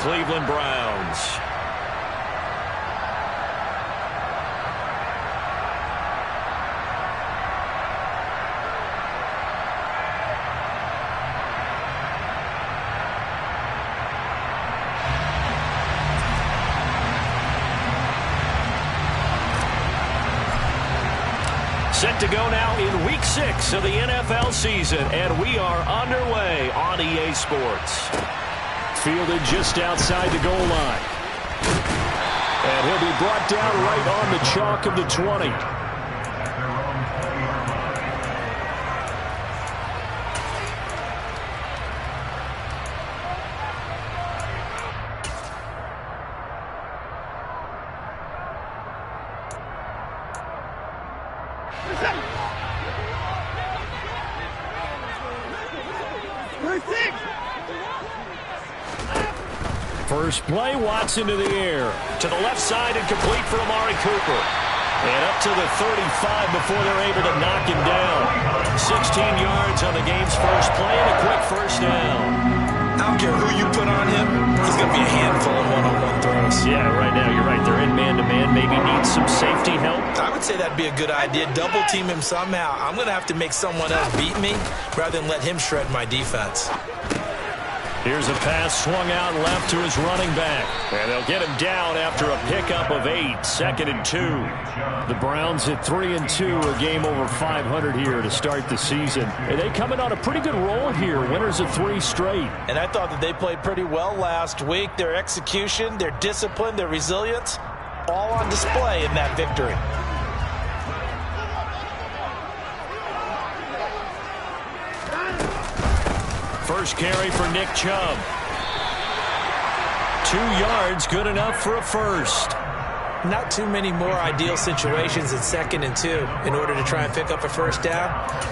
Cleveland Browns. Set to go now in Week 6 of the NFL season, and we are underway on EA Sports. Fielded just outside the goal line. And he'll be brought down right on the chalk of the 20. First play, Watson to the air. To the left side and complete for Amari Cooper. And up to the 35 before they're able to knock him down. 16 yards on the game's first play and a quick first down. I don't care who you put on him, he's going to be a handful of one-on-one throws. Yeah, right now you're right. They're in man-to-man. Maybe need some safety help. I would say that'd be a good idea. Double team him somehow. I'm going to have to make someone else beat me rather than let him shred my defense. Here's a pass swung out left to his running back. And they'll get him down after a pickup of 8. 2nd and 2. The Browns at 3-2, a game over 500 here to start the season. And they coming on a pretty good roll here. Winners of 3 straight. And I thought that they played pretty well last week. Their execution, their discipline, their resilience, all on display in that victory. First carry for Nick Chubb. 2 yards, good enough for a first. Not too many more ideal situations in 2nd and 2 in order to try and pick up a first down.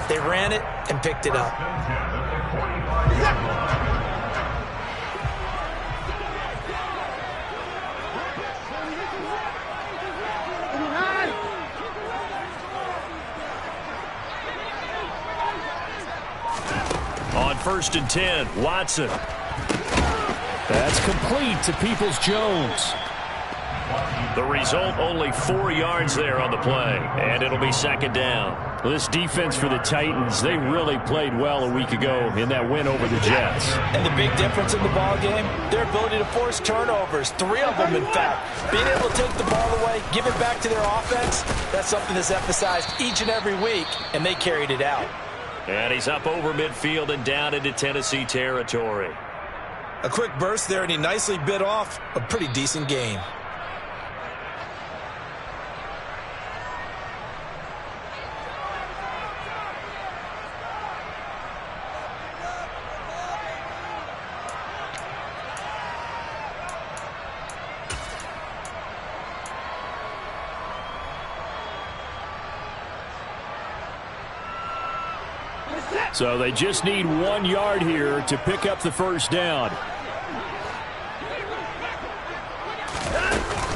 They ran it and picked it up. On 1st and 10, Watson. That's complete to Peoples-Jones. The result, only 4 yards there on the play, and it'll be 2nd down. Well, this defense for the Titans, they really played well a week ago in that win over the Jets. And the big difference in the ball game, their ability to force turnovers, 3 of them in fact. Being able to take the ball away, give it back to their offense, that's something that's emphasized each and every week, and they carried it out. And he's up over midfield and down into Tennessee territory. A quick burst there, and he nicely bit off a pretty decent gain. So they just need 1 yard here to pick up the first down.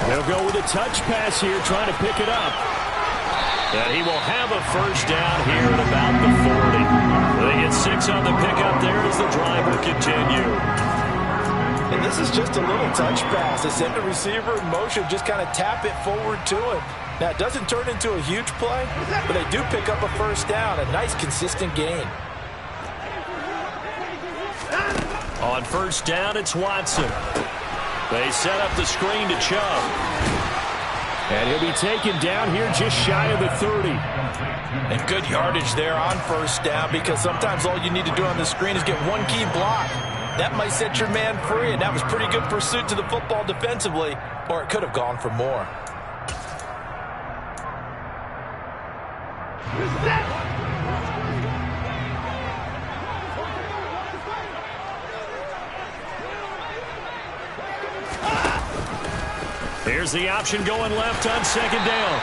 They'll go with a touch pass here, trying to pick it up. And he will have a first down here at about the 40. They get 6 on the pickup there as the drive will continue. And this is just a little touch pass. They send the receiver in motion, just kind of tap it forward to him. Now, it doesn't turn into a huge play, but they do pick up a first down, a nice, consistent gain. On 1st down, it's Watson. They set up the screen to Chubb. And he'll be taken down here just shy of the 30. And good yardage there on 1st down, because sometimes all you need to do on the screen is get one key block. That might set your man free, and that was pretty good pursuit to the football defensively, or it could have gone for more. Here's the option going left on 2nd down.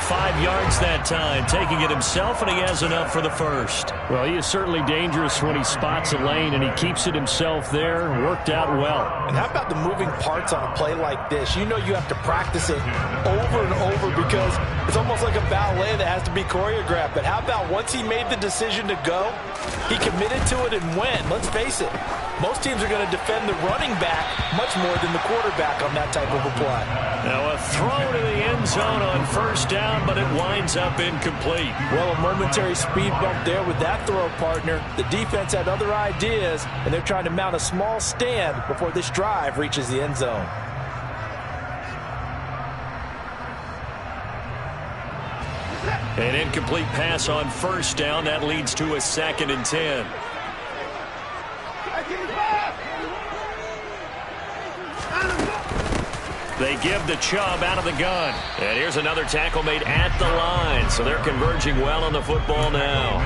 5 yards that time, taking it himself, and he has enough for the first. Well, he is certainly dangerous when he spots a lane, and he keeps it himself there. Worked out well. And how about the moving parts on a play like this? You know you have to practice it over and over because it's almost like a ballet that has to be choreographed. But how about once he made the decision to go, he committed to it and went. Let's face it, Most teams are going to defend the running back much more than the quarterback on that type of a play. Now a throw to the end zone on first down, but it winds up incomplete. Well, a momentary speed bump there with that throw, partner. The defense had other ideas, and they're trying to mount a small stand before this drive reaches the end zone. An incomplete pass on first down. That leads to a 2nd and 10. They give the Chubb out of the gun. And here's another tackle made at the line. So they're converging well on the football now.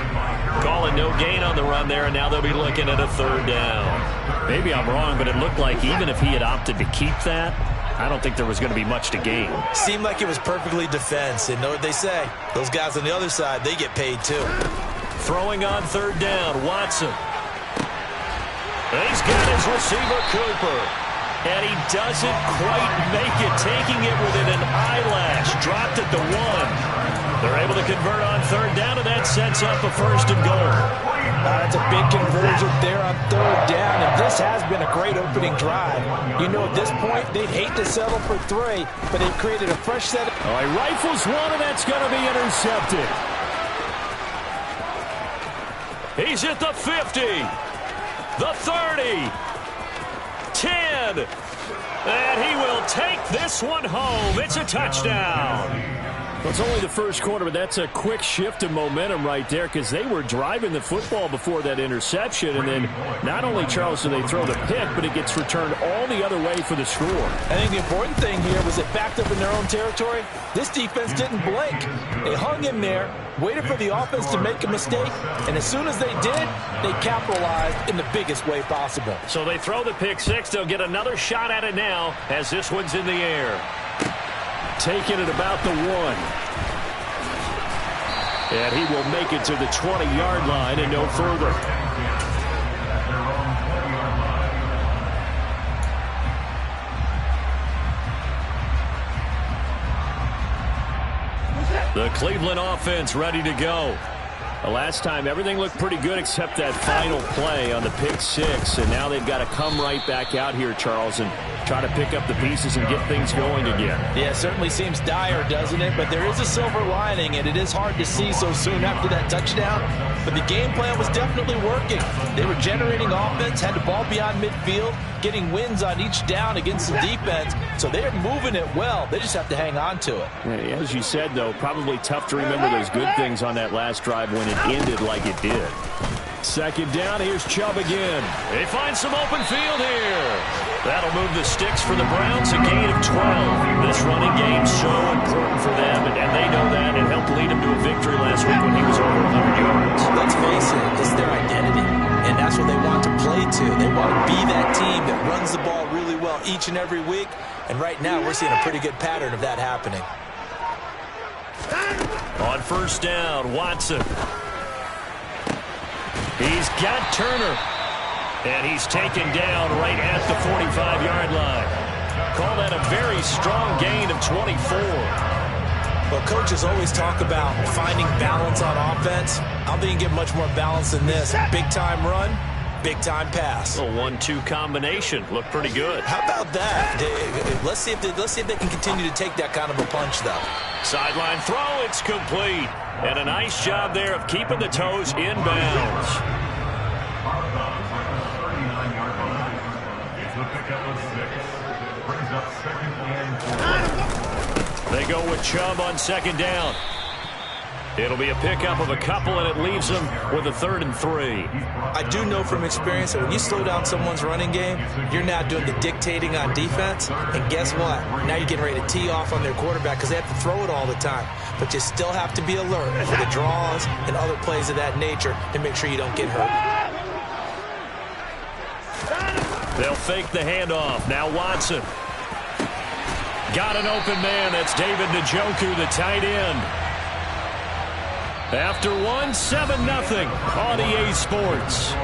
Calling no gain on the run there, and now they'll be looking at a 3rd down. Maybe I'm wrong, but it looked like even if he had opted to keep that, I don't think there was going to be much to gain. Seemed like it was perfectly defense. And know what they say? Those guys on the other side, they get paid too. Throwing on 3rd down, Watson. He's got his receiver, Cooper. And he doesn't quite make it, taking it within an eyelash. Dropped at the 1. They're able to convert on 3rd down, and that sets up a 1st and goal. That's a big conversion there on 3rd down, and this has been a great opening drive. You know, at this point, they'd hate to settle for 3, but they've created a fresh set. Oh, he rifles one, and that's going to be intercepted. He's at the 50, the 30, 10, and he will take this one home. It's a touchdown. Well, it's only the first quarter, but that's a quick shift in momentum right there because they were driving the football before that interception. And then not only, Charles, do they throw the pick, but it gets returned all the other way for the score. I think the important thing here was it backed up in their own territory. This defense didn't blink. They hung in there, waited for the offense to make a mistake, and as soon as they did, they capitalized in the biggest way possible. So they throw the pick 6. They'll get another shot at it now as this one's in the air. Taking it about the 1. And he will make it to the 20-yard line and no further. The Cleveland offense ready to go. The last time, everything looked pretty good except that final play on the pick 6. And now they've got to come right back out here, Charles, and try to pick up the pieces and get things going again. Yeah, it certainly seems dire, doesn't it? But there is a silver lining, and it is hard to see so soon after that touchdown. But the game plan was definitely working. They were generating offense, had the ball beyond midfield, getting wins on each down against the defense. So they're moving it well. They just have to hang on to it. Yeah, as you said, though, probably tough to remember those good things on that last drive when it ended like it did. 2nd down, here's Chubb again. They find some open field here. That'll move the sticks for the Browns, a gain of 12. This running game's so important for them, and they know that. It helped lead him to a victory last week when he was over 100 yards. Let's face it, it's their identity, and that's what they want to play to. They want to be that team that runs the ball really well each and every week, and right now we're seeing a pretty good pattern of that happening. On 1st down, Watson. He's got Turner. And he's taken down right at the 45-yard line. Call that a very strong gain of 24. Well, coaches always talk about finding balance on offense. I don't think you can get much more balance than this. Big-time run, big-time pass. A 1-2 combination. Looked pretty good. How about that? Let's see if they can continue to take that kind of a punch, though. Sideline throw, it's complete. And a nice job there of keeping the toes inbounds. They go with Chubb on 2nd down. It'll be a pickup of a couple, and it leaves them with a 3rd and 3. I do know from experience that when you slow down someone's running game, you're now doing the dictating on defense. And guess what? Now you're getting ready to tee off on their quarterback because they have to throw it all the time. But you still have to be alert for the draws and other plays of that nature to make sure you don't get hurt. They'll fake the handoff. Now Watson. Got an open man. That's David Njoku, the tight end. After 7-0 on EA Sports.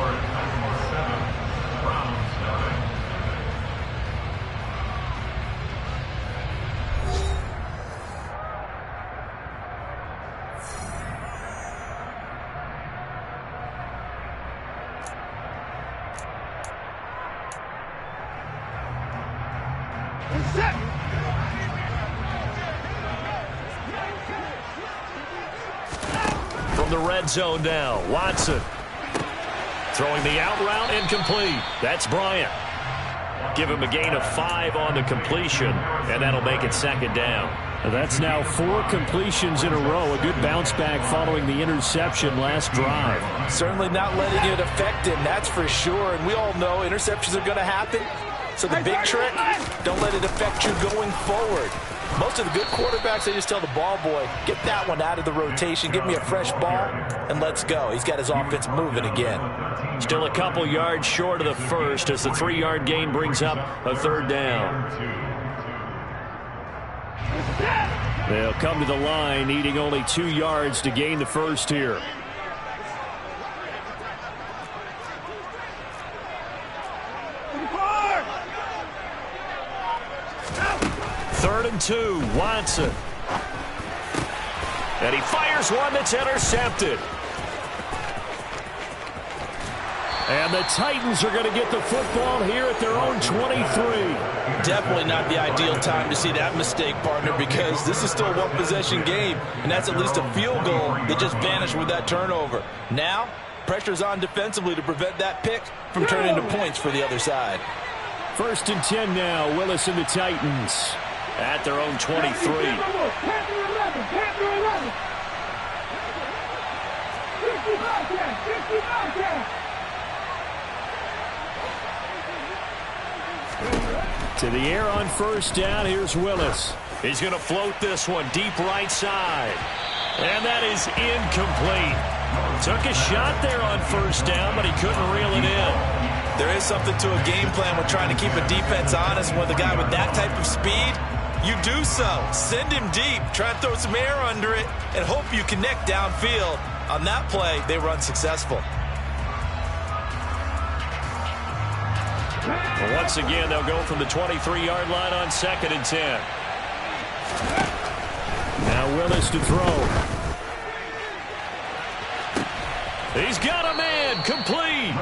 From the red zone now, Watson. Throwing the out route, incomplete. That's Bryant. Give him a gain of 5 on the completion, and that'll make it second down. That's now 4 completions in a row. A good bounce back following the interception last drive. Certainly not letting it affect him, that's for sure. And we all know interceptions are going to happen. So the big trick, don't let it affect you going forward. Most of the good quarterbacks, they just tell the ball boy, get that one out of the rotation, give me a fresh ball, and let's go. He's got his offense moving again. Still a couple yards short of the first as the 3-yard gain brings up a third down. They'll come to the line, needing only 2 yards to gain the first here. Third and 2, Watson. And he fires one that's intercepted. And the Titans are going to get the football here at their own 23. Definitely not the ideal time to see that mistake, partner, because this is still a one-possession game, and that's at least a field goal that just vanished with that turnover. Now, pressure's on defensively to prevent that pick from turning into points for the other side. 1st and 10 now, Willis and the Titans. At their own 23. To the air on 1st down, here's Willis. He's going to float this one deep right side. And that is incomplete. Took a shot there on 1st down, but he couldn't reel it in. There is something to a game plan with trying to keep a defense honest. With a guy with that type of speed, you do so. Send him deep. Try and throw some air under it and hope you connect downfield. On that play, they were unsuccessful. Well, once again, they'll go from the 23-yard line on 2nd and 10. Now Willis to throw. He's got a man, complete.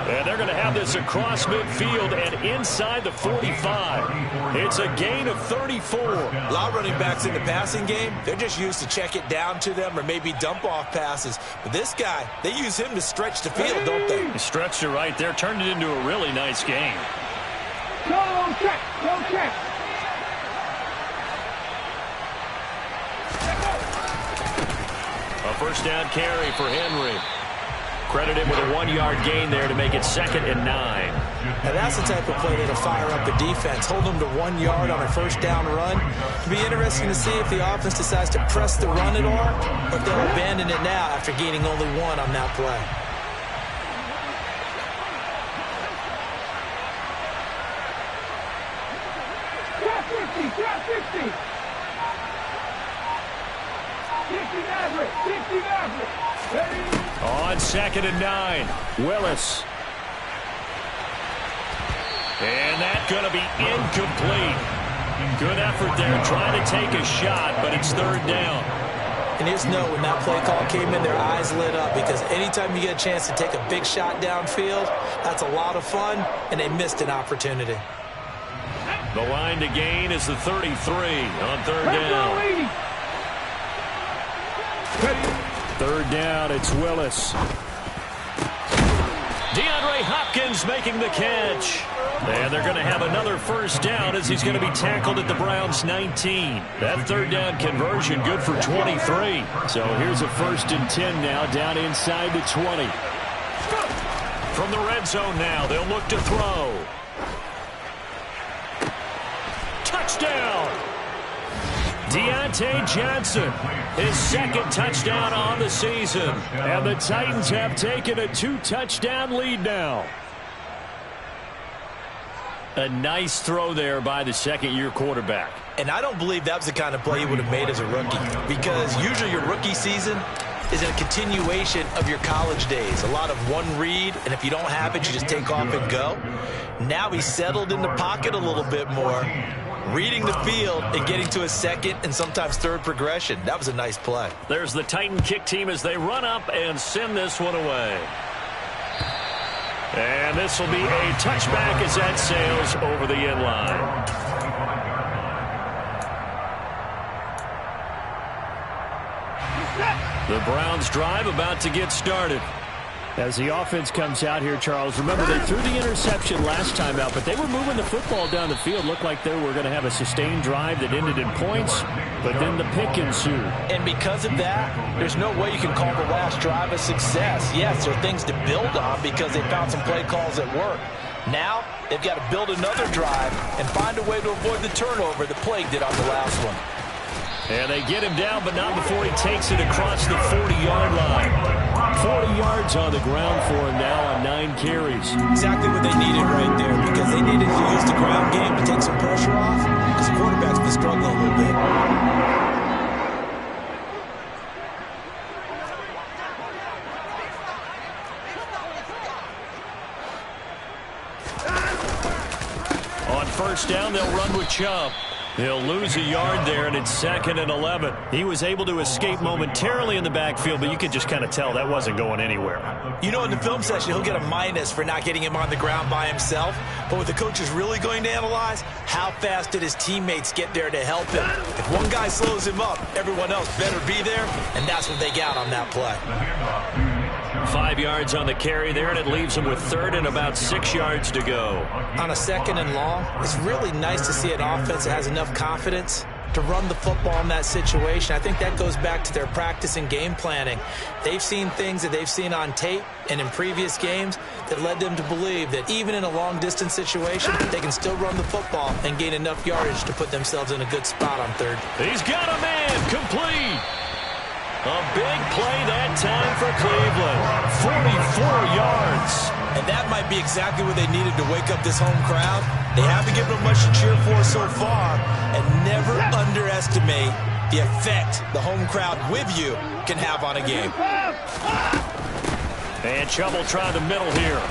And they're going to have this across midfield and inside the 45. It's a gain of 34. A lot of running backs in the passing game, they're just used to check it down to them or maybe dump off passes. But this guy, they use him to stretch the field, don't they? He stretched it right there, turned it into a really nice game. Go check, go check. A 1st down carry for Henry. Credited with a 1-yard gain there to make it 2nd and 9. Now that's the type of play that'll fire up the defense. Hold them to 1 yard on a 1st down run. It'll be interesting to see if the offense decides to press the run at all or if they'll abandon it now after gaining only 1 on that play. Drop 50, drop 60. 60 Maverick. Ready? On 2nd and 9, Willis. And that's going to be incomplete. Good effort there trying to take a shot, but it's 3rd down. And just know when that play call came in, their eyes lit up because anytime you get a chance to take a big shot downfield, that's a lot of fun, and they missed an opportunity. The line to gain is the 33 on 3rd down. 3rd down, it's Willis. DeAndre Hopkins making the catch. And they're going to have another 1st down as he's going to be tackled at the Browns' 19. That 3rd down conversion good for 23. So here's a 1st and 10 now down inside the 20. From the red zone now, they'll look to throw. Touchdown! Deontay Johnson, his 2nd touchdown on the season. And the Titans have taken a 2-touchdown lead now. A nice throw there by the 2nd-year quarterback. And I don't believe that was the kind of play you would have made as a rookie because usually your rookie season is a continuation of your college days. A lot of one read, and if you don't have it, you just take off and go. Now he's settled in the pocket a little bit more, reading the field and getting to a 2nd and sometimes 3rd progression. That was a nice play. There's the Titan kick team as they run up and send this one away. And this will be a touchback as that sails over the end line. The Browns drive about to get started. As the offense comes out here, Charles, remember they threw the interception last time out, but they were moving the football down the field. Looked like they were going to have a sustained drive that ended in points, but then the pick ensued. And because of that, there's no way you can call the last drive a success. Yes, there are things to build on because they found some play calls that work. Now, they've got to build another drive and find a way to avoid the turnover that plagued it on the last one. And they get him down, but not before he takes it across the 40-yard line. 40 yards on the ground for him now on 9 carries. Exactly what they needed right there, because they needed to use the ground game to take some pressure off, because the quarterback's been struggling a little bit. On first down, they'll run with Chubb. He'll lose a yard there, and it's 2nd and 11. He was able to escape momentarily in the backfield, but you could just kind of tell that wasn't going anywhere. You know, in the film session, he'll get a minus for not getting him on the ground by himself. But what the coach is really going to analyze, how fast did his teammates get there to help him? If one guy slows him up, everyone else better be there, and that's what they got on that play. 5 yards on the carry there, and it leaves him with 3rd and about 6 yards to go. On a 2nd and long, it's really nice to see an offense that has enough confidence to run the football in that situation. I think that goes back to their practice and game planning. They've seen things that they've seen on tape and in previous games that led them to believe that even in a long-distance situation, they can still run the football and gain enough yardage to put themselves in a good spot on 3rd. He's got a man, complete. A big play that time for Cleveland. 44 yards. And that might be exactly what they needed to wake up this home crowd. They haven't given them much to cheer for so far. And never underestimate the effect the home crowd with you can have on a game. And Chubb will try the middle here.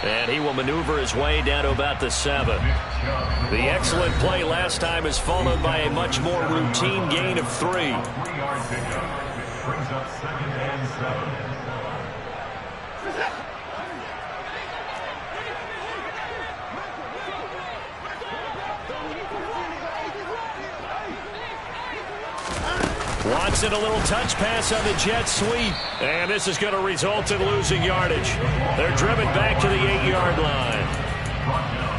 And he will maneuver his way down to about the 7. The excellent play last time is followed by a much more routine gain of 3. Brings up 2nd and 7. Watson, a little touch pass on the jet sweep. And this is going to result in losing yardage. They're driven back to the 8-yard line.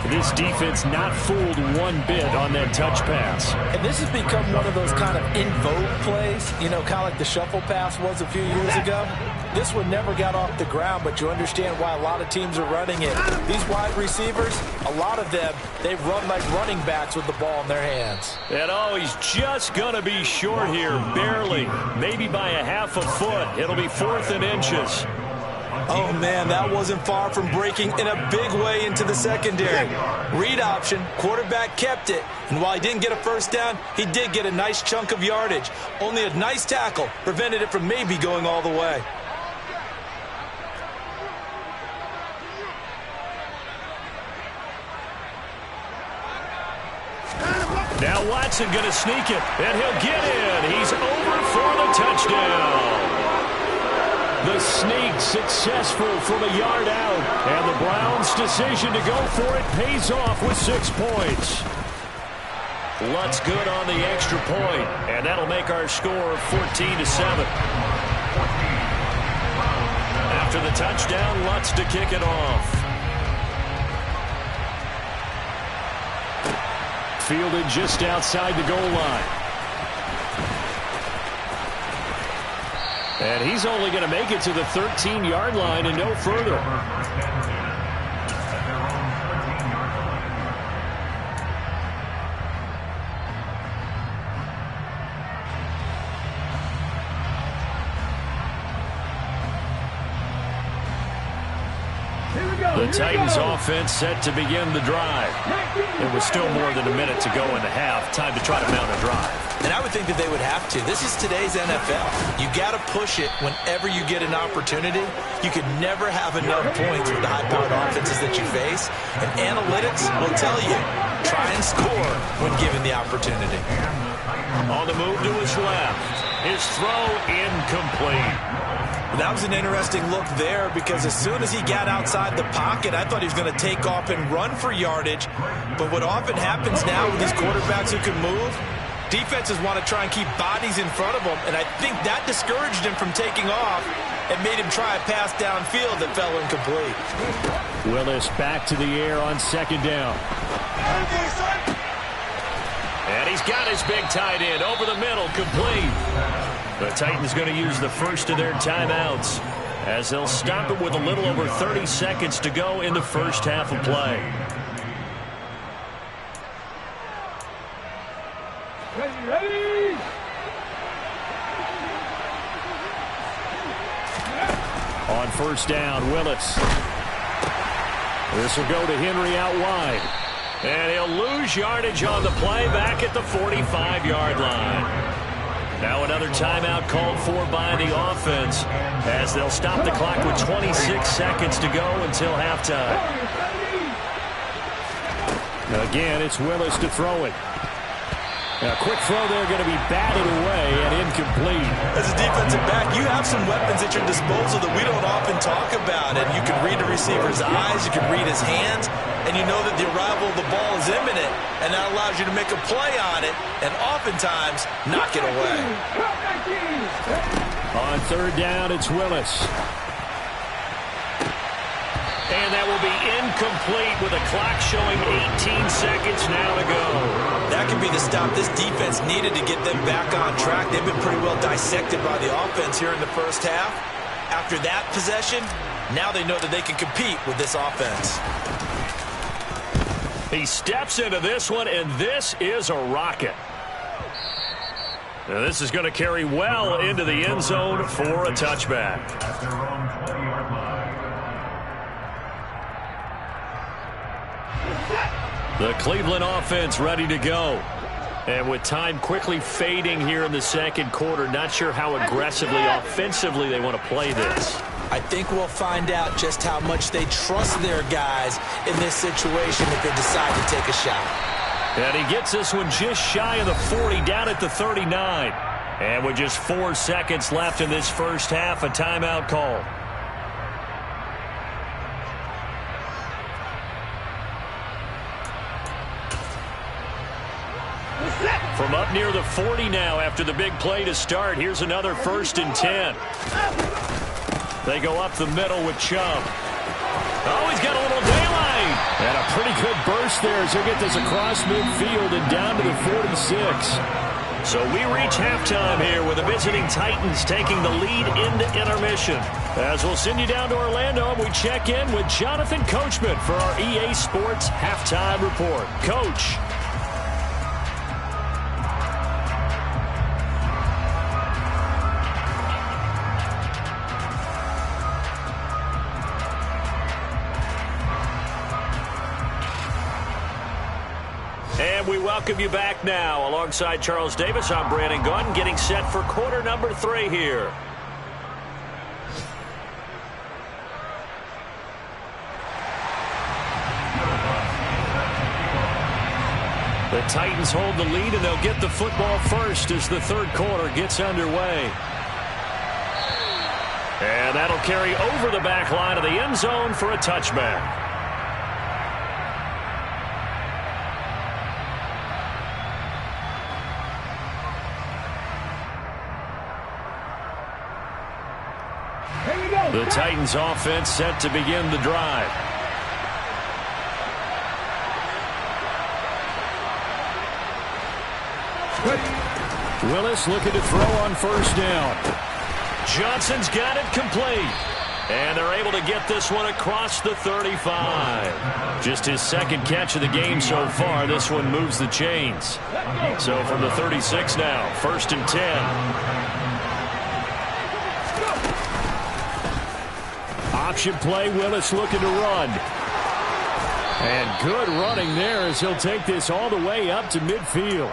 This defense not fooled one bit on that touch pass. And this has become one of those kind of in vogue plays, you know, kind of like the shuffle pass was a few years ago. This one never got off the ground, but you understand why a lot of teams are running it. These wide receivers, a lot of them, they run like running backs with the ball in their hands. And oh, he's just going to be short here, barely, maybe by a half a foot. It'll be 4th and inches. Oh, man, that wasn't far from breaking in a big way into the secondary. Read option, quarterback kept it, and while he didn't get a first down, he did get a nice chunk of yardage. Only a nice tackle prevented it from maybe going all the way. Now Watson going to sneak it, and he'll get in. He's over for the touchdown. The sneak successful from a yard out, and the Browns' decision to go for it pays off with 6 points. Lutz good on the extra point, and that'll make our score 14-7. After the touchdown, Lutz to kick it off. Fielded just outside the goal line. And he's only going to make it to the 13-yard line and no further. The Titans offense set to begin the drive. There was still more than a minute to go in the half. Time to try to mount a drive. And I would think that they would have to. This is today's NFL. You got to push it whenever you get an opportunity. You can never have enough points with the high-powered offenses that you face. And analytics will tell you, try and score when given the opportunity. On the move to his left. His throw incomplete. That was an interesting look there because as soon as he got outside the pocket, I thought he was going to take off and run for yardage. But what often happens now with these quarterbacks who can move, defenses want to try and keep bodies in front of them, and I think that discouraged him from taking off and made him try a pass downfield that fell incomplete. Willis back to the air on second down. And he's got his big tight end over the middle, complete. The Titans going to use the first of their timeouts as they'll stop it with a little over 30 seconds to go in the first half of play. Ready. On first down, Willis. This will go to Henry out wide. And he'll lose yardage on the play back at the 45-yard line. Now another timeout called for by the offense as they'll stop the clock with 26 seconds to go until halftime. Again, it's Willis to throw it. A quick throw there going to be batted away and incomplete. As a defensive back, you have some weapons at your disposal that we don't often talk about. And you can read a receiver's eyes, you can read his hands, and you know that the arrival of the ball is imminent, and that allows you to make a play on it and oftentimes knock it away. On third down, it's Willis. And that will be incomplete with a clock showing 18 seconds now to go. That could be the stop this defense needed to get them back on track. They've been pretty well dissected by the offense here in the first half. After that possession, now they know that they can compete with this offense. He steps into this one, and this is a rocket. Now this is going to carry well into the end zone for a touchback. The Cleveland offense ready to go. And with time quickly fading here in the second quarter, not sure how aggressively, offensively they want to play this. I think we'll find out just how much they trust their guys in this situation if they decide to take a shot. And he gets this one just shy of the 40, down at the 39. And with just 4 seconds left in this first half, a timeout call. From up near the 40 now after the big play to start. Here's another 1st and 10. They go up the middle with Chubb. Oh, he's got a little daylight. And a pretty good burst there as he'll get this across midfield and down to the 46. So we reach halftime here with the visiting Titans taking the lead into intermission. As we'll send you down to Orlando, and we check in with Jonathan Coachman for our EA Sports Halftime Report. Coach. And we welcome you back now. Alongside Charles Davis, I'm Brandon Gaudin, getting set for quarter number 3 here. The Titans hold the lead, and they'll get the football first as the third quarter gets underway. And that'll carry over the back line of the end zone for a touchback. The Titans offense set to begin the drive. Willis looking to throw on first down. Johnson's got it complete. And they're able to get this one across the 35. Just his second catch of the game so far. This one moves the chains. So from the 36 now, 1st and 10. Option play, Willis looking to run. And good running there as he'll take this all the way up to midfield.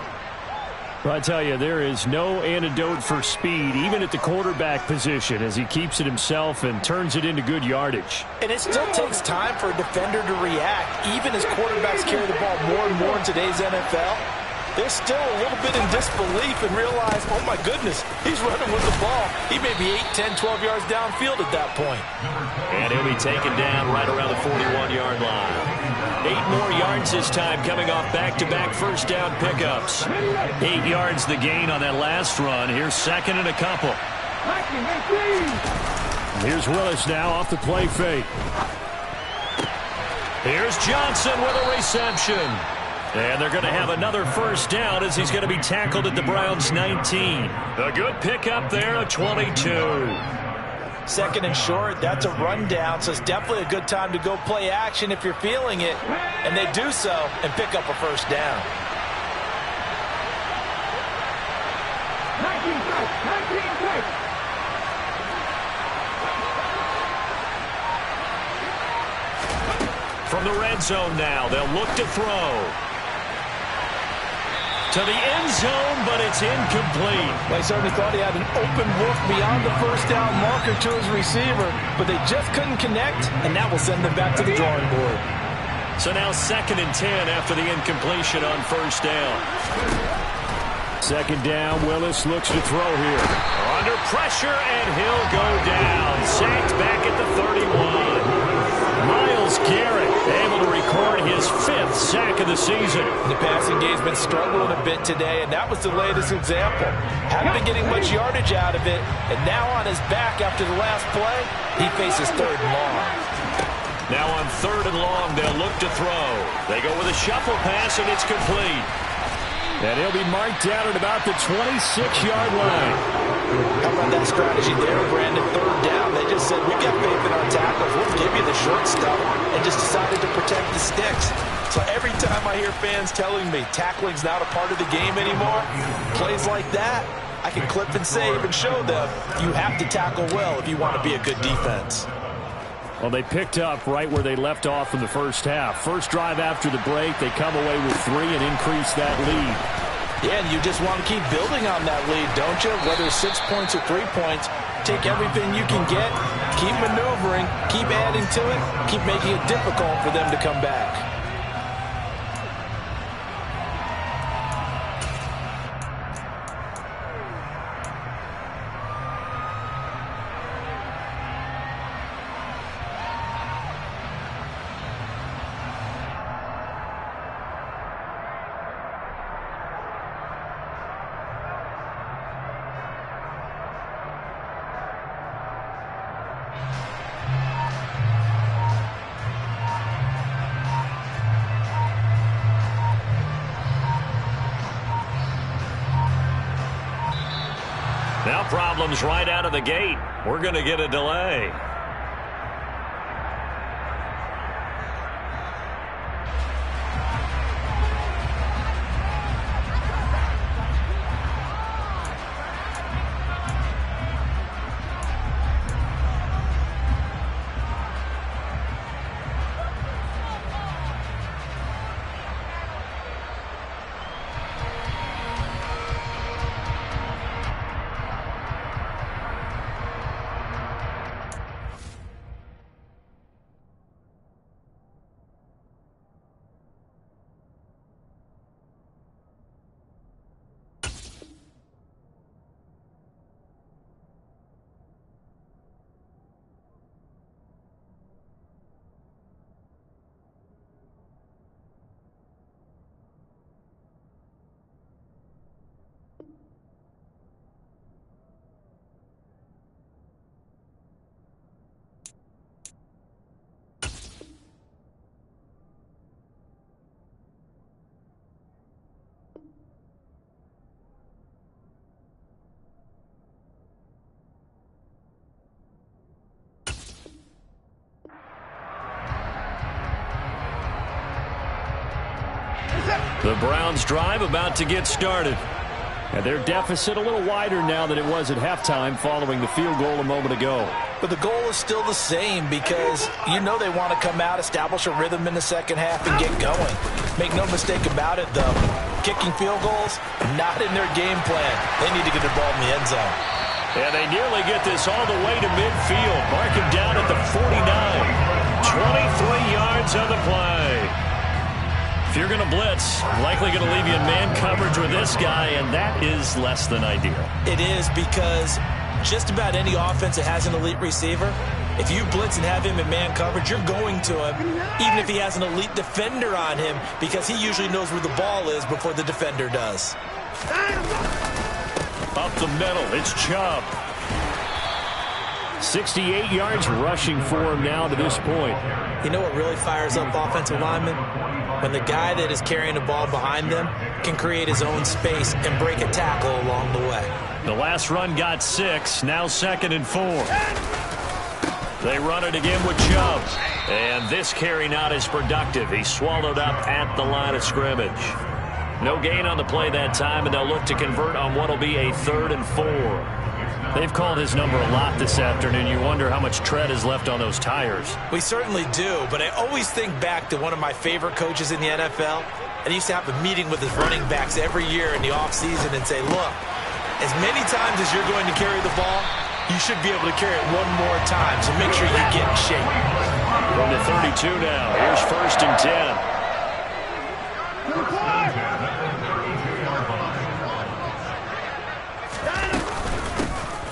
But I tell you, there is no antidote for speed, even at the quarterback position, as he keeps it himself and turns it into good yardage. And it still takes time for a defender to react, even as quarterbacks carry the ball more and more in today's NFL. They're still a little bit in disbelief and realize, oh my goodness, he's running with the ball. He may be 8, 10, 12 yards downfield at that point. And he'll be taken down right around the 41-yard line. 8 more yards this time coming off back-to-back first down pickups. 8 yards the gain on that last run. Here's second and a couple. Here's Willis now off the play fake. Here's Johnson with a reception. And they're going to have another first down as he's going to be tackled at the Browns' 19. A good pickup there, a 22. Second and short, that's a rundown, so it's definitely a good time to go play action if you're feeling it. And they do so and pick up a first down. From the red zone now, they'll look to throw. To the end zone, but it's incomplete. They certainly thought he had an open look beyond the first down marker to his receiver, but they just couldn't connect, and that will send them back to the drawing board. So now second and 10 after the incompletion on first down. Second down, Willis looks to throw here. Under pressure, and he'll go down. Sacked back at the 31. Myles Garrett able to record his 5th sack of the season. The passing game's been struggling a bit today, and that was the latest example. Hadn't been getting much yardage out of it, and now on his back after the last play, he faces third and long. Now on third and long, they'll look to throw. They go with a shuffle pass, and it's complete. And he'll be marked down at about the 26-yard line. How about that strategy there, Brandon? Third down, they just said, we got faith in our tackles. We'll give you the short stuff, and just decided to protect the sticks. So every time I hear fans telling me tackling's not a part of the game anymore, plays like that, I can clip and save and show them you have to tackle well if you want to be a good defense. Well, they picked up right where they left off in the first half. First drive after the break, they come away with 3 and increase that lead. Yeah, and you just want to keep building on that lead, don't you? Whether it's 6 points or 3 points, take everything you can get, keep maneuvering, keep adding to it, keep making it difficult for them to come back. Now problems right out of the gate. We're going to get a delay. The Browns drive about to get started. And their deficit a little wider now than it was at halftime following the field goal a moment ago. But the goal is still the same because you know they want to come out, establish a rhythm in the second half, and get going. Make no mistake about it, though. Kicking field goals, not in their game plan. They need to get the ball in the end zone. And they nearly get this all the way to midfield. Mark him down at the 49. 23 yards on the play. If you're going to blitz, likely going to leave you in man coverage with this guy, and that is less than ideal. It is, because just about any offense that has an elite receiver, if you blitz and have him in man coverage, you're going to him, even if he has an elite defender on him, because he usually knows where the ball is before the defender does. Up the middle, it's Chubb. 68 yards rushing for him now to this point. You know what really fires up offensive linemen? When the guy that is carrying the ball behind them can create his own space and break a tackle along the way. The last run got 6, now 2nd and 4. They run it again with Chubb. And this carry not as productive. He's swallowed up at the line of scrimmage. No gain on the play that time, and they'll look to convert on what will be a 3rd and 4. They've called his number a lot this afternoon. You wonder how much tread is left on those tires. We certainly do, but I always think back to one of my favorite coaches in the NFL, and he used to have a meeting with his running backs every year in the offseason and say, look, as many times as you're going to carry the ball, you should be able to carry it one more time, so make sure you get in shape. From the 32 now, here's 1st and 10.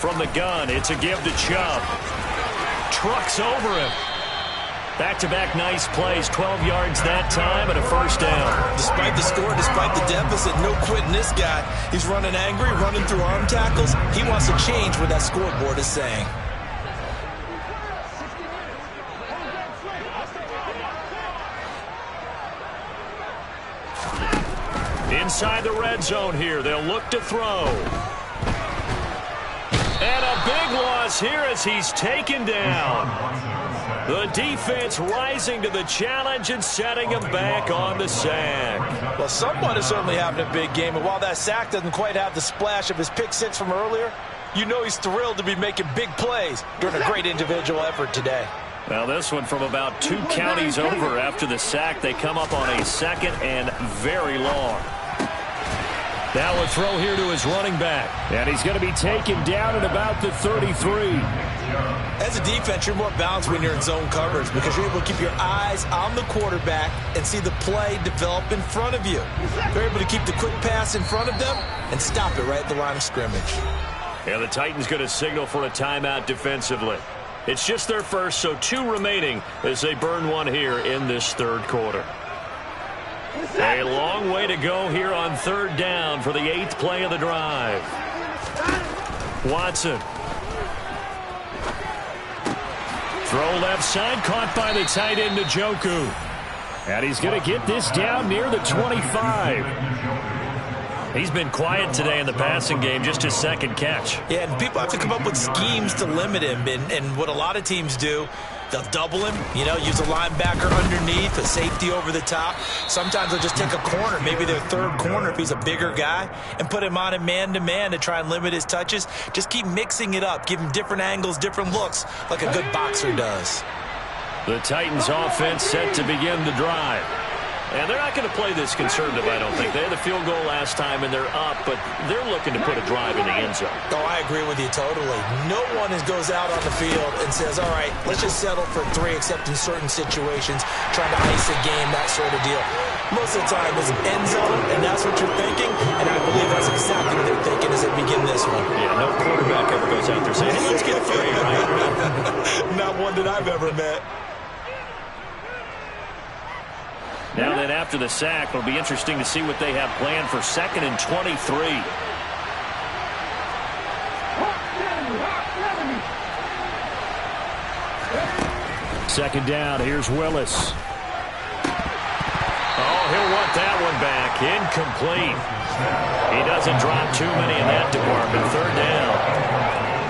From the gun, it's a give to Chubb. Trucks over him. Back-to-back nice plays, 12 yards that time and a 1st down. Despite the score, despite the deficit, no quitting this guy. He's running angry, running through arm tackles. He wants to change what that scoreboard is saying. Inside the red zone here, they'll look to throw. And a big loss here as he's taken down. The defense rising to the challenge and setting him back on the sack. Well, someone is certainly having a big game, and while that sack doesn't quite have the splash of his pick 6 from earlier, you know he's thrilled to be making big plays during a great individual effort today. Well, this one from about 2 counties over after the sack. They come up on a 2nd and very long. Now a throw here to his running back. And he's going to be taken down at about the 33. As a defense, you're more balanced when you're in zone coverage because you're able to keep your eyes on the quarterback and see the play develop in front of you. You're able to keep the quick pass in front of them and stop it right at the line of scrimmage. Yeah, the Titans going to signal for a timeout defensively. It's just their first, so 2 remaining as they burn one here in this 3rd quarter. A long way to go here on 3rd down for the 8th play of the drive. Watson. Throw left side, caught by the tight end Njoku. And he's going to get this down near the 25. He's been quiet today in the passing game, just his 2nd catch. Yeah, and people have to come up with schemes to limit him. And what a lot of teams do, they'll double him, you know, use a linebacker underneath, a safety over the top. Sometimes they'll just take a corner, maybe their 3rd corner if he's a bigger guy, and put him on a man-to-man to try and limit his touches. Just keep mixing it up, give him different angles, different looks, like a good boxer does. The Titans offense set to begin the drive. And they're not going to play this conservative, I don't think. They had the field goal last time, and they're up, but they're looking to put a drive in the end zone. Oh, I agree with you totally. No one goes out on the field and says, all right, let's just settle for 3, except in certain situations, trying to ice a game, that sort of deal. Most of the time, it's end zone, and that's what you're thinking, and I believe that's exactly what they're thinking as they begin this one. Yeah, no quarterback ever goes out there saying, hey, let's get 3, right? Not one that I've ever met. Now then, after the sack, it'll be interesting to see what they have planned for 2nd and 23. Second down, here's Willis. Oh, he'll want that one back. Incomplete. He doesn't drop too many in that department. 3rd down.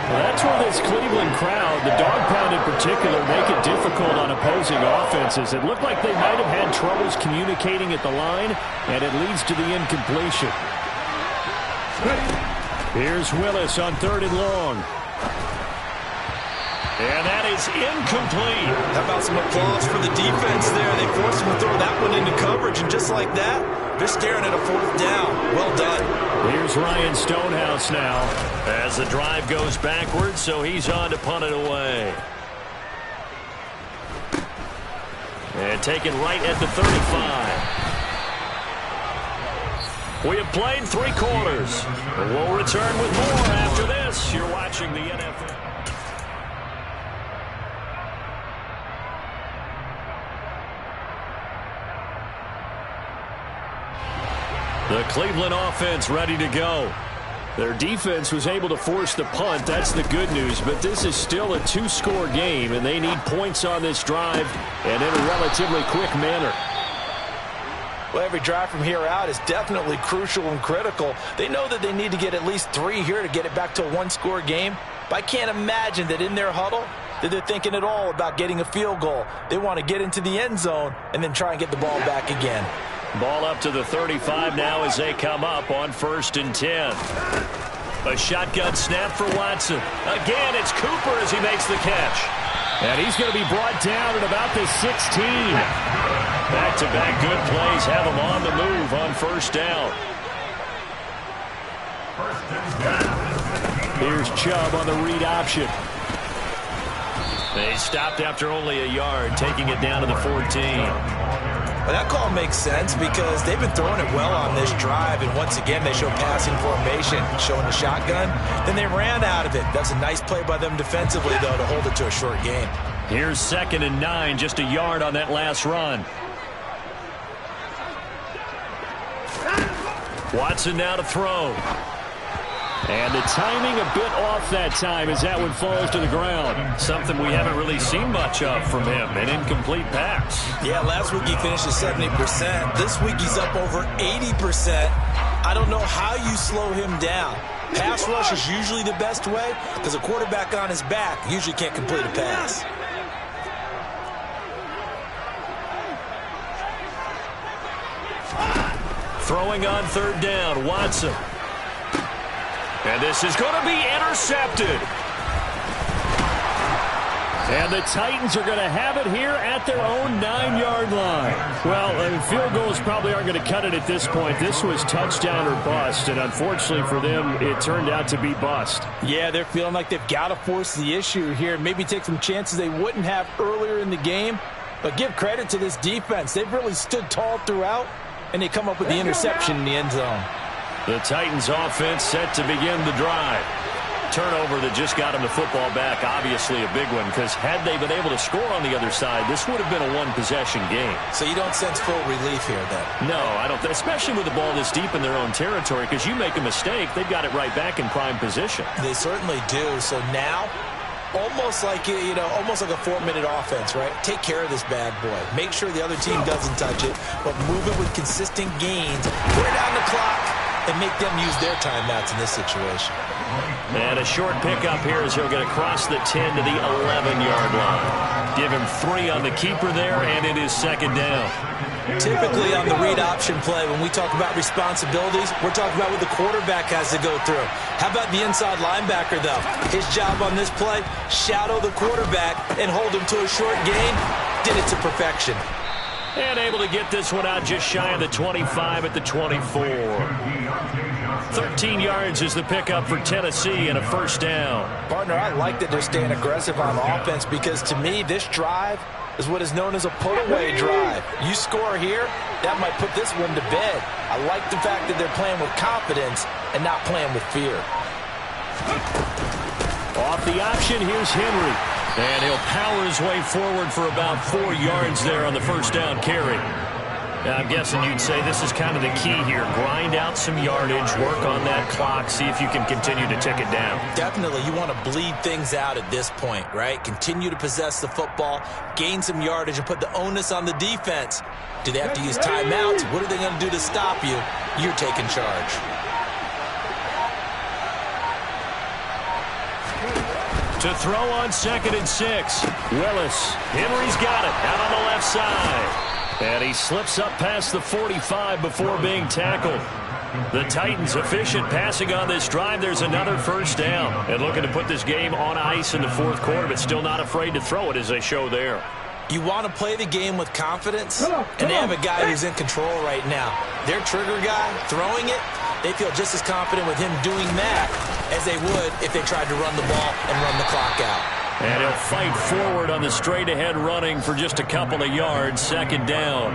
Well, that's where this Cleveland crowd, the dog pound in particular, make it difficult on opposing offenses. It looked like they might have had troubles communicating at the line, and it leads to the incompletion. Here's Willis on 3rd and long. And that is incomplete. How about some applause for the defense there? They forced him to throw that one into coverage, and just like that, they're staring at a 4th down. Well done. Here's Ryan Stonehouse now. As the drive goes backwards, so he's on to punt it away. And taken right at the 35. We have played 3 quarters. We'll return with more after this. You're watching the NFL. The Cleveland offense ready to go. Their defense was able to force the punt. That's the good news. But this is still a 2-score game, and they need points on this drive and in a relatively quick manner. Well, every drive from here out is definitely crucial and critical. They know that they need to get at least 3 here to get it back to a 1-score game. But I can't imagine that in their huddle that they're thinking at all about getting a field goal. They want to get into the end zone and then try and get the ball back again. Ball up to the 35 now as they come up on 1st and 10. A shotgun snap for Watson. Again, it's Cooper as he makes the catch. And he's going to be brought down at about the 16. Back-to-back good plays have him on the move on 1st down. Here's Chubb on the read option. They stopped after only a yard, taking it down to the 14. Well, that call makes sense because they've been throwing it well on this drive, and once again they show passing formation, showing the shotgun. Then they ran out of it. That's a nice play by them defensively, though, to hold it to a short game. Here's 2nd and 9, just a yard on that last run. Watson now to throw. And the timing a bit off that time as that one falls to the ground. Something we haven't really seen much of from him, an incomplete pass. Yeah, last week he finished at 70%. This week he's up over 80%. I don't know how you slow him down. Pass rush is usually the best way because a quarterback on his back usually can't complete a pass. Throwing on 3rd down, Watson. And this is going to be intercepted. And the Titans are going to have it here at their own 9-yard line. Well, field goals probably aren't going to cut it at this point. This was touchdown or bust, and unfortunately for them, it turned out to be bust. Yeah, they're feeling like they've got to force the issue here, maybe take some chances they wouldn't have earlier in the game. But give credit to this defense. They've really stood tall throughout, and they come up with the interception in the end zone. The Titans offense set to begin the drive. Turnover that just got them the football back, obviously a big one, because had they been able to score on the other side, this would have been a 1-possession game. So you don't sense full relief here, then? No, I don't. Especially with the ball this deep in their own territory, because you make a mistake, they've got it right back in prime position. They certainly do. So now, almost like almost like a 4-minute offense, right? Take care of this bad boy. Make sure the other team doesn't touch it, but move it with consistent gains. Put it on the clock and make them use their timeouts in this situation. And a short pickup here as he'll get across the 10 to the 11-yard line. Give him 3 on the keeper there, and it is 2nd down. Typically on the read option play, when we talk about responsibilities, we're talking about what the quarterback has to go through. How about the inside linebacker, though? His job on this play, shadow the quarterback and hold him to a short gain. Did it to perfection. And able to get this one out just shy of the 25 at the 24. 13 yards is the pickup for Tennessee and a 1st down. Partner, I like that they're staying aggressive on offense because to me, this drive is what is known as a put-away drive. You score here, that might put this one to bed. I like the fact that they're playing with confidence and not playing with fear. Off the option, here's Henry. And he'll power his way forward for about 4 yards there on the 1st down carry. Now, I'm guessing you'd say this is kind of the key here. Grind out some yardage, work on that clock, see if you can continue to tick it down. Definitely. You want to bleed things out at this point, right? Continue to possess the football, gain some yardage, and put the onus on the defense. Do they have to use timeouts? What are they going to do to stop you? You're taking charge. To throw on 2nd and 6. Willis. Henry's got it out on the left side. And he slips up past the 45 before being tackled. The Titans efficient passing on this drive. There's another 1st down. And looking to put this game on ice in the 4th quarter, but still not afraid to throw it as they show there. You want to play the game with confidence, and they have a guy who's in control right now. Their trigger guy, throwing it, they feel just as confident with him doing that as they would if they tried to run the ball and run the clock out. And he'll fight forward on the straight-ahead running for just a couple of yards. 2nd down.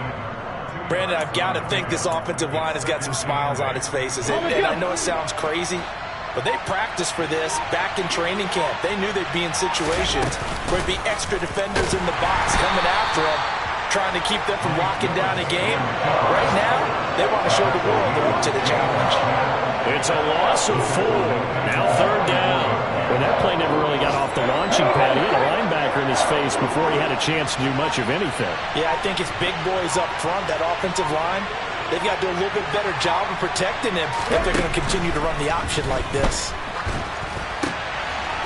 Brandon, I've got to think this offensive line has got some smiles on its faces. And I know it sounds crazy, but they practiced for this back in training camp. They knew they'd be in situations where there'd be extra defenders in the box coming after them, trying to keep them from locking down a game. Right now, they want to show the world they're up to the challenge. It's a loss of 4. Now 3rd down. Well, that play never really got off the launching pad. He had a linebacker in his face before he had a chance to do much of anything. Yeah, I think it's big boys up front, that offensive line. They've got to do a little bit better job of protecting him if they're going to continue to run the option like this.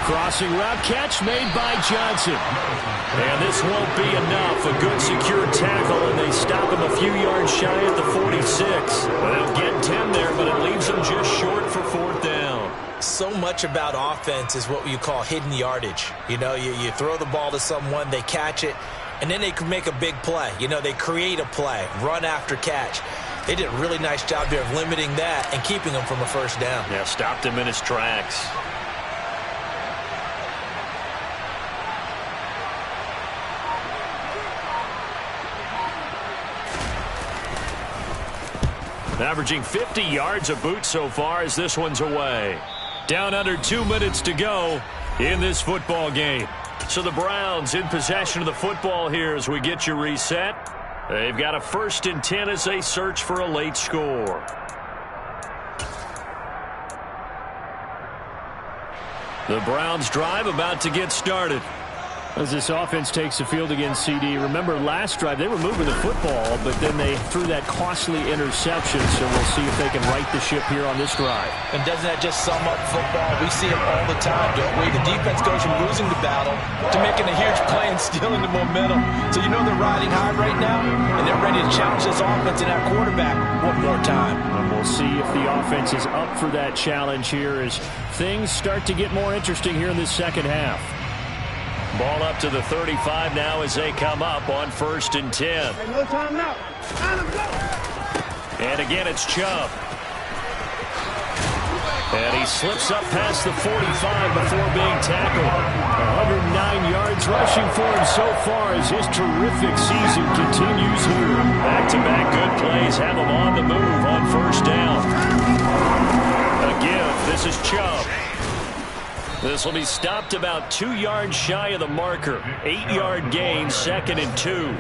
Crossing route catch made by Johnson. And this won't be enough. A good secure tackle, and they stop him a few yards shy at the 46. Well, they'll get 10 there, but it leaves them just short for 4th down. So much about offense is what you call hidden yardage. You know, you throw the ball to someone, they catch it, and then they can make a big play. You know, they create a play, run after catch. They did a really nice job there of limiting that and keeping him from a 1st down. Yeah, stopped him in his tracks. Averaging 50 yards a boot so far as this one's away. Down under 2 minutes to go in this football game. So the Browns in possession of the football here as we get you reset. They've got a 1st and 10 as they search for a late score. The Browns drive about to get started. As this offense takes the field against CD, remember last drive they were moving the football, but then they threw that costly interception, so we'll see if they can right the ship here on this drive. And doesn't that just sum up football? We see it all the time, don't we? The defense goes from losing the battle to making a huge play and stealing the momentum. So you know they're riding high right now, and they're ready to challenge this offense and that quarterback one more time. And we'll see if the offense is up for that challenge here as things start to get more interesting here in this 2nd half. Ball up to the 35 now as they come up on 1st and 10. Hey, no time now. And again, it's Chubb. And he slips up past the 45 before being tackled. 109 yards rushing for him so far as his terrific season continues here. Back-to-back good plays have him on the move on 1st down. A give. This is Chubb. This will be stopped about 2 yards shy of the marker. 8-yard gain, 2nd and 2.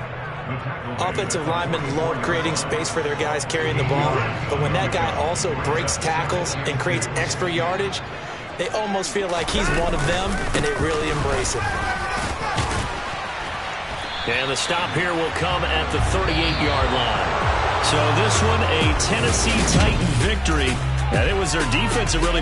Offensive linemen love creating space for their guys carrying the ball, but when that guy also breaks tackles and creates extra yardage, they almost feel like he's one of them, and they really embrace him. And the stop here will come at the 38-yard line. So this one, a Tennessee Titan victory. And it was their defense that really made